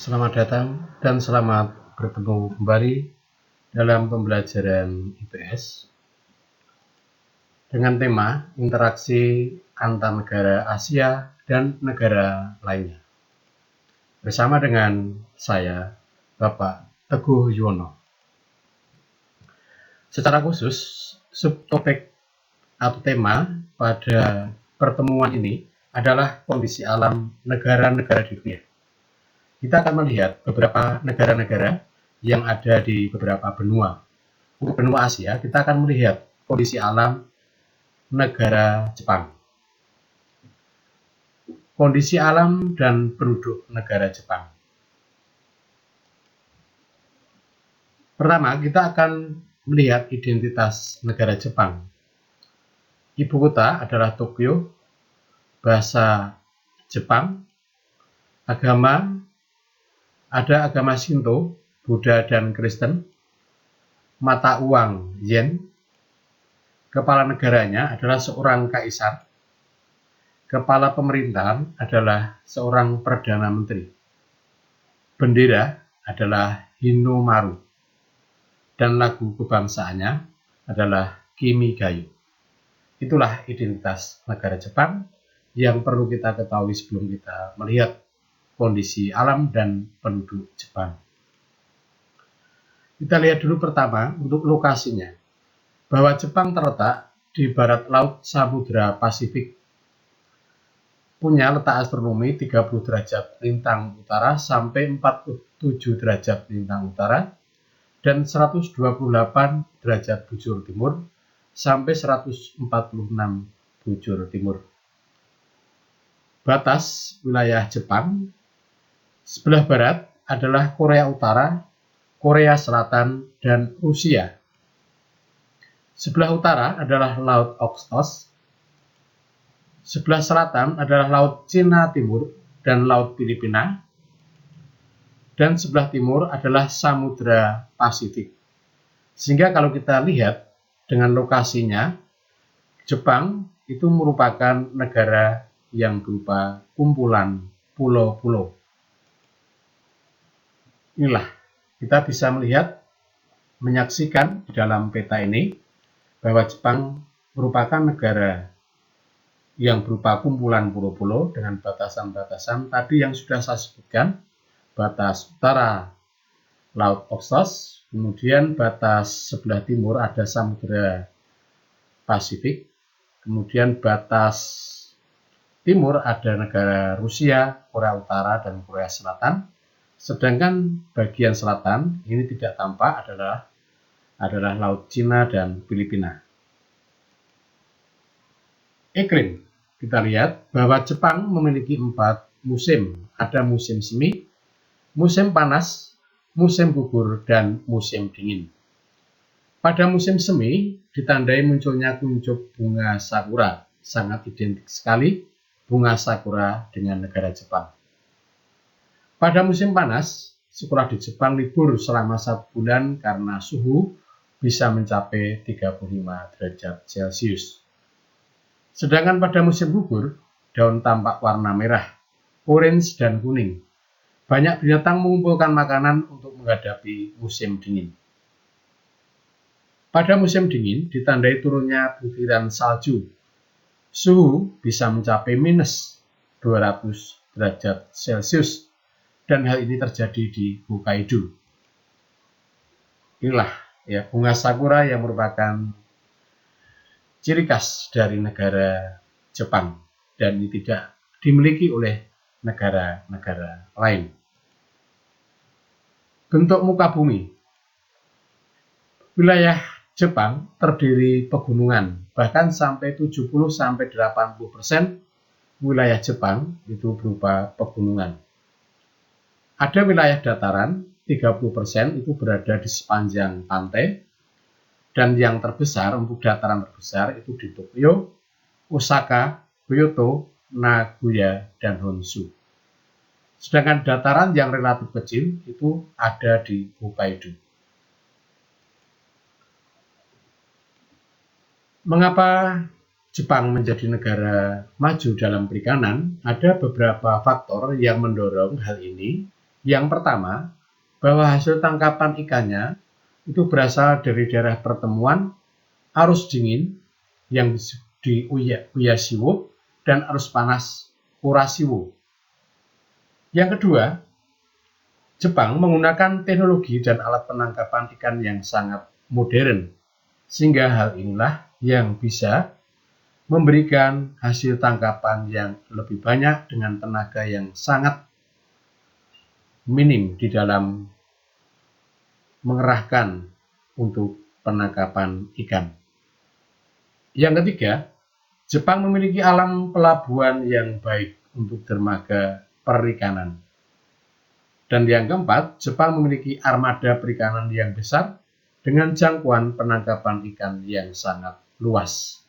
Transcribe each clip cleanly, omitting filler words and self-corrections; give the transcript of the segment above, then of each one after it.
Selamat datang dan selamat bertemu kembali dalam pembelajaran IPS dengan tema interaksi antar negara Asia dan negara lainnya. Bersama dengan saya, Bapak Teguh Yuwono. Secara khusus, subtopik atau tema pada pertemuan ini adalah kondisi alam negara-negara di dunia. Kita akan melihat beberapa negara-negara yang ada di beberapa benua. Untuk benua Asia, kita akan melihat kondisi alam negara Jepang. Kondisi alam dan penduduk negara Jepang. Pertama, kita akan melihat identitas negara Jepang. Ibu kota adalah Tokyo, bahasa Jepang, ada agama Shinto, Buddha dan Kristen, mata uang yen, kepala negaranya adalah seorang kaisar, kepala pemerintahan adalah seorang perdana menteri, bendera adalah Hinomaru, dan lagu kebangsaannya adalah Kimi Gayo. Itulah identitas negara Jepang yang perlu kita ketahui sebelum kita melihat kondisi alam dan penduduk Jepang. Kita lihat dulu pertama untuk lokasinya, bahwa Jepang terletak di barat laut Samudra Pasifik, punya letak astronomi 30 derajat lintang utara sampai 47 derajat lintang utara, dan 128 derajat bujur timur sampai 146 bujur timur. Batas wilayah Jepang sebelah barat adalah Korea Utara, Korea Selatan, dan Rusia. Sebelah utara adalah Laut Okhotsk, sebelah selatan adalah Laut Cina Timur dan Laut Filipina, dan sebelah timur adalah Samudra Pasifik. Sehingga kalau kita lihat dengan lokasinya, Jepang itu merupakan negara yang berupa kumpulan pulau-pulau. Inilah, kita bisa melihat, menyaksikan di dalam peta ini bahwa Jepang merupakan negara yang berupa kumpulan pulau-pulau dengan batasan-batasan tadi yang sudah saya sebutkan. Batas utara Laut Okhotsk, kemudian batas sebelah timur ada Samudra Pasifik, kemudian batas timur ada negara Rusia, Korea Utara, dan Korea Selatan. Sedangkan bagian selatan ini tidak tampak adalah Laut Cina dan Filipina. Iklim, kita lihat bahwa Jepang memiliki 4 musim. Ada musim semi, musim panas, musim gugur, dan musim dingin. Pada musim semi ditandai munculnya kuncup bunga sakura. Sangat identik sekali bunga sakura dengan negara Jepang. Pada musim panas, sekolah di Jepang libur selama 1 bulan karena suhu bisa mencapai 35 derajat Celcius. Sedangkan pada musim gugur, daun tampak warna merah, orange, dan kuning. Banyak binatang mengumpulkan makanan untuk menghadapi musim dingin. Pada musim dingin ditandai turunnya butiran salju. Suhu bisa mencapai minus 200 derajat Celcius, dan hal ini terjadi di Hokkaido. Inilah ya bunga sakura yang merupakan ciri khas dari negara Jepang, dan ini tidak dimiliki oleh negara-negara lain. Bentuk muka bumi. Wilayah Jepang terdiri pegunungan, bahkan sampai 70-80% wilayah Jepang itu berupa pegunungan. Ada wilayah dataran, 30% itu berada di sepanjang pantai, dan yang terbesar untuk dataran terbesar itu di Tokyo, Osaka, Kyoto, Nagoya, dan Honshu. Sedangkan dataran yang relatif kecil itu ada di Hokkaido. Mengapa Jepang menjadi negara maju dalam perikanan? Ada beberapa faktor yang mendorong hal ini. Yang pertama, bahwa hasil tangkapan ikannya itu berasal dari daerah pertemuan arus dingin yang di Uyashio dan arus panas Kurashio. Yang kedua, Jepang menggunakan teknologi dan alat penangkapan ikan yang sangat modern, sehingga hal inilah yang bisa memberikan hasil tangkapan yang lebih banyak dengan tenaga yang sangat minim di dalam mengerahkan untuk penangkapan ikan. Yang ketiga, Jepang memiliki alam pelabuhan yang baik untuk dermaga perikanan. Dan yang keempat, Jepang memiliki armada perikanan yang besar dengan jangkauan penangkapan ikan yang sangat luas.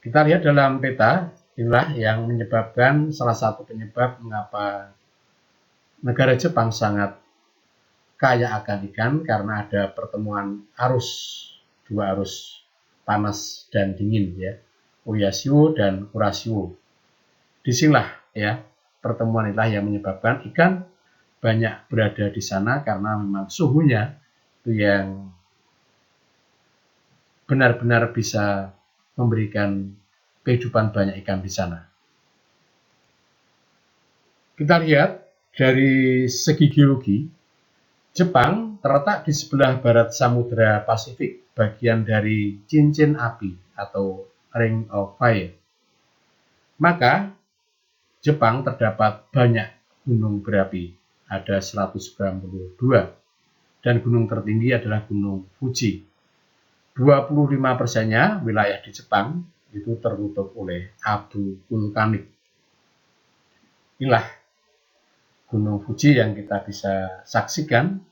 Kita lihat dalam peta, inilah yang menyebabkan salah satu penyebab mengapa negara Jepang sangat kaya akan ikan, karena ada pertemuan dua arus panas dan dingin ya, Uyashio dan Kurashio. Disinilah ya, pertemuan inilah yang menyebabkan ikan banyak berada di sana karena memang suhunya itu yang benar-benar bisa memberikan kehidupan banyak ikan di sana. Kita lihat dari segi geologi, Jepang terletak di sebelah barat Samudra Pasifik, bagian dari cincin api atau Ring of Fire. Maka Jepang terdapat banyak gunung berapi, ada 192, dan gunung tertinggi adalah Gunung Fuji. 25%-nya wilayah di Jepang itu tertutup oleh abu vulkanik. Inilah Gunung Fuji yang kita bisa saksikan.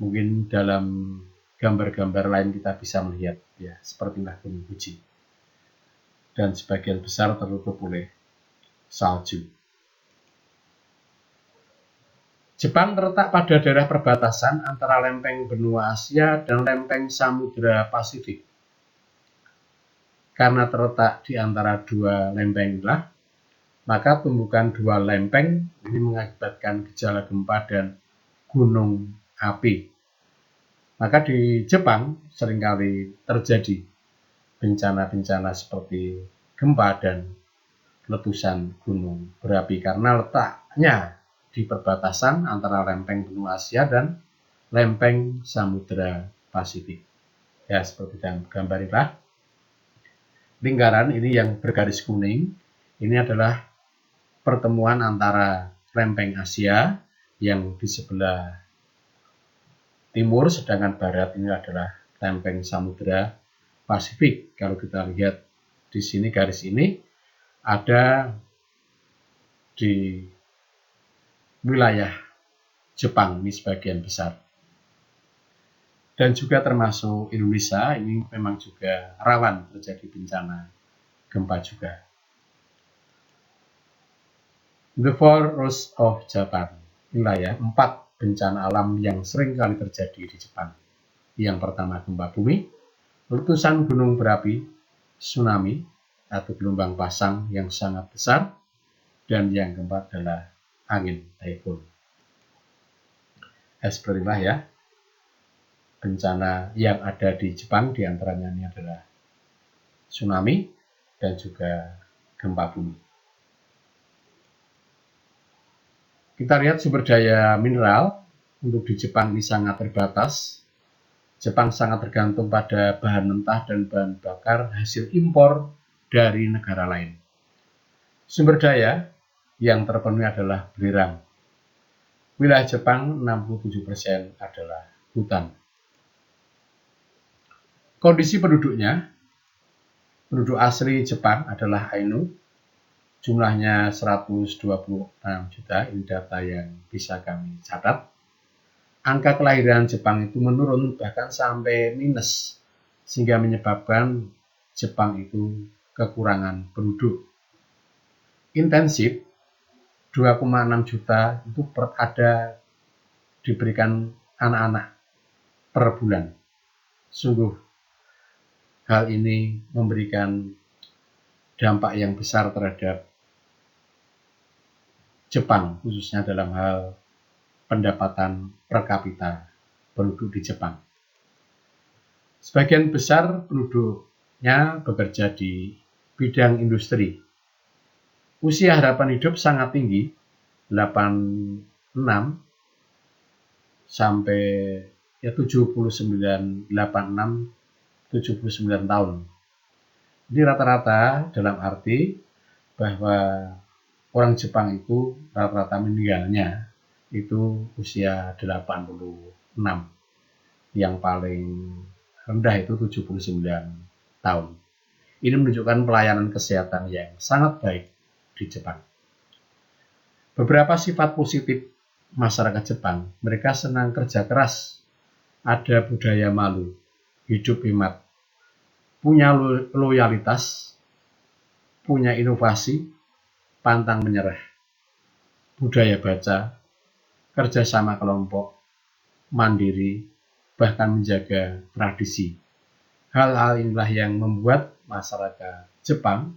Mungkin dalam gambar-gambar lain kita bisa melihat ya, sepertilah Gunung Fuji. Dan sebagian besar tertutup oleh salju. Jepang terletak pada daerah perbatasan antara lempeng benua Asia dan lempeng Samudra Pasifik. Karena terletak di antara dua lempeng inilah, maka tumbukan dua lempeng ini mengakibatkan gejala gempa dan gunung api. Maka di Jepang seringkali terjadi bencana-bencana seperti gempa dan letusan gunung berapi karena letaknya di perbatasan antara lempeng benua Asia dan lempeng Samudra Pasifik. Ya, seperti dalam gambar inilah. Lingkaran ini yang bergaris kuning, ini adalah pertemuan antara lempeng Asia yang di sebelah timur, sedangkan barat ini adalah lempeng Samudra Pasifik. Kalau kita lihat di sini garis ini ada di wilayah Jepang ini sebagian besar. Dan juga termasuk Indonesia, ini memang juga rawan terjadi bencana gempa juga. The Four Roses of Japan. Inilah ya, 4 bencana alam yang sering kali terjadi di Jepang. Yang pertama gempa bumi, letusan gunung berapi, tsunami atau gelombang pasang yang sangat besar, dan yang keempat adalah angin typhoon. Seperti inilah ya, bencana yang ada di Jepang, diantaranya ini adalah tsunami dan juga gempa bumi. Kita lihat sumber daya mineral untuk di Jepang ini sangat terbatas. Jepang sangat tergantung pada bahan mentah dan bahan bakar hasil impor dari negara lain. Sumber daya yang terpenuhi adalah belerang. Wilayah Jepang 67% adalah hutan. Kondisi penduduknya, penduduk asli Jepang adalah Ainu, jumlahnya 126 juta, ini data yang bisa kami catat. Angka kelahiran Jepang itu menurun bahkan sampai minus, sehingga menyebabkan Jepang itu kekurangan penduduk. Intensif 2,6 juta itu diberikan anak-anak per bulan. Sungguh hal ini memberikan dampak yang besar terhadap Jepang, khususnya dalam hal pendapatan per kapita penduduk di Jepang. Sebagian besar penduduknya bekerja di bidang industri. Usia harapan hidup sangat tinggi, 86 sampai 79 tahun. Ini rata-rata dalam arti bahwa orang Jepang itu rata-rata meninggalnya itu usia 86. Yang paling rendah itu 79 tahun. Ini menunjukkan pelayanan kesehatan yang sangat baik di Jepang. Beberapa sifat positif masyarakat Jepang, mereka senang kerja keras, ada budaya malu, hidup hemat, punya loyalitas, punya inovasi, pantang menyerah, budaya baca, kerjasama kelompok, mandiri, bahkan menjaga tradisi. Hal-hal inilah yang membuat masyarakat Jepang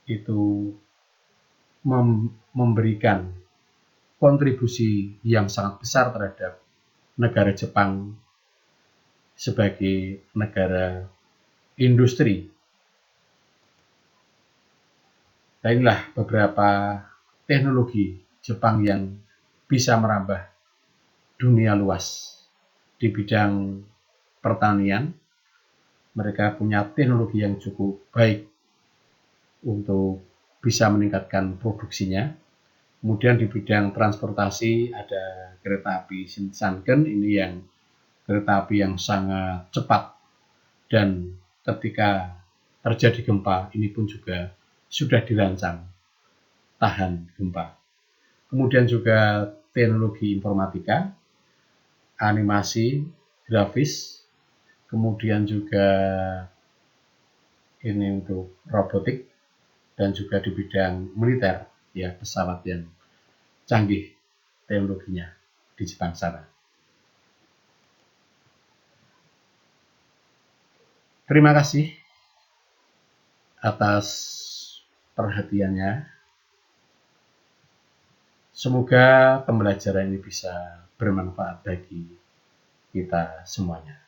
itu memberikan kontribusi yang sangat besar terhadap negara Jepang sebagai negara industri. Nah, inilah beberapa teknologi Jepang yang bisa merambah dunia luas di bidang pertanian. Mereka punya teknologi yang cukup baik untuk bisa meningkatkan produksinya. Kemudian di bidang transportasi ada kereta api Shinkansen, ini yang kereta api yang sangat cepat, dan ketika terjadi gempa ini pun juga sudah dirancang tahan gempa. Kemudian juga teknologi informatika, animasi, grafis, kemudian juga ini untuk robotik, dan juga di bidang militer, ya pesawat yang canggih teknologinya di Jepang sana. Terima kasih atas perhatiannya. Semoga pembelajaran ini bisa bermanfaat bagi kita semuanya.